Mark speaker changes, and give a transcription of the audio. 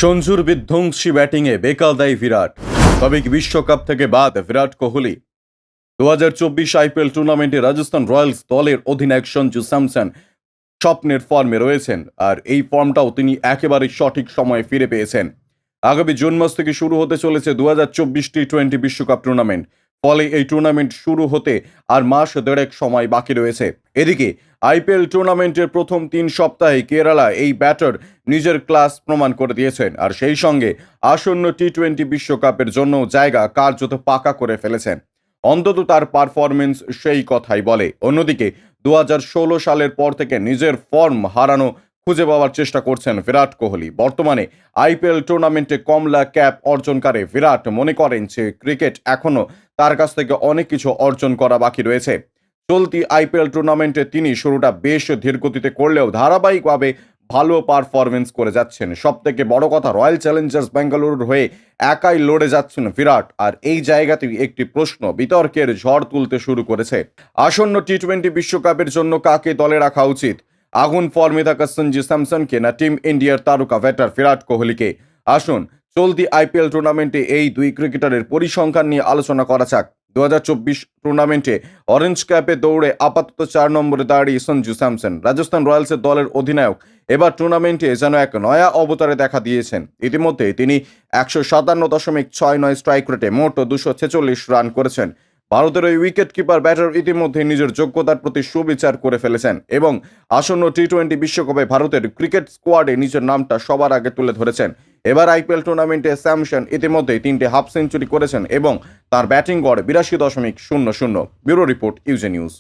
Speaker 1: সঞ্জুর বিধ্বংসী ব্যাটিংয়ে বেকাল দেয় বিরাট। তবে কি বিশ্বকাপ থেকে বাদ বিরাট কোহলি? 2024 আইপিএল টুর্নামেন্টে রাজস্থান রয়্যালস দলের অধিনায়ক সঞ্জু স্যামসন স্বপ্নের ফর্মে রয়েছেন, আর এই ফর্মটাও তিনি একেবারে সঠিক সময়ে ফিরে পেয়েছেন। আগামী জুন মাস থেকে শুরু হতে চলেছে 2024 টি-20 বিশ্বকাপ টুর্নামেন্ট। ফলে এই টুর্নামেন্ট শুরু হতে আর মাস দেড়েক সময় বাকি রয়েছে। এদিকে আইপিএল টুর্নামেন্টের প্রথম 3 সপ্তাহে কেরালা এই ব্যাটার নিজের ক্লাস প্রমাণ করে দিয়েছেন, আর সেই সঙ্গে আসন্ন টি-20 বিশ্বকাপের জন্য জায়গা কার্যত পাকা করে ফেলেছেন। অন্তত তার পারফরমেন্স সেই কথাই বলে। অন্যদিকে 2016 সালের পর থেকে নিজের ফর্ম হারানো খুঁজে পাওয়ার চেষ্টা করছেন বিরাট কোহলি। বর্তমানে আইপিএল টুর্নামেন্টে কমলা ক্যাপ অর্জনকারী বিরাট মনে করেন যে ক্রিকেট এখনও তার কাছ থেকে অনেক কিছু অর্জন করা বাকি রয়েছে। চলতি আইপিএল টুর্নামেন্টে তিনি শুরুটা বেশ ধীরগতিতে করলেও ধারাবাহিকভাবে ভালো পারফরমেন্স করে যাচ্ছেন। সবথেকে বড় কথা, রয়্যাল চ্যালেঞ্জার্স বেঙ্গালুরুর হয়ে একাই লড়ে যাচ্ছেন বিরাট। আর এই জায়গাতেই একটি প্রশ্ন বিতর্কের ঝড় তুলতে শুরু করেছে। আসন্ন টি-20 বিশ্বকাপের জন্য কাকে দলে রাখা উচিত? আগুন ফর্মে থাকা সঞ্জু স্যামসনকে না টিম ইন্ডিয়ার তারকা ব্যাটার বিরাট কোহলিকে? আসুন চলতি আইপিএল টুর্নামেন্টে এই দুই ক্রিকেটারের পরিসংখ্যান নিয়ে আলোচনা করা যাক। 2024 টুর্নামেন্টে অরেঞ্জ ক্যাপে দৌড়ে আপাতত 4 নম্বরে দাঁড়িয়ে সঞ্জু স্যামসন, রাজস্থান রয়্যালসের দলের অধিনায়ক। এবার টুর্নামেন্টে যেন এক নয়া অবতারে দেখা দিয়েছেন। ইতিমধ্যে তিনি 157.69 স্ট্রাইক রেটে মোট 246 রান করেছেন। ভারতের ওই উইকেট কিপার ব্যাটার ইতিমধ্যে নিজের যোগ্যতার প্রতি সুবিচার করে ফেলেছেন এবং আসন্ন টি-20 বিশ্বকাপে ভারতের ক্রিকেট স্কোয়াডে নিজের নামটা সবার আগে তুলে ধরেছেন। এবার আইপিএল টুর্নামেন্টে স্যামসন ইতিমধ্যেই 3টে হাফ সেঞ্চুরি করেছেন এবং তার ব্যাটিং গড় 82.00। Bureau report, UJ news.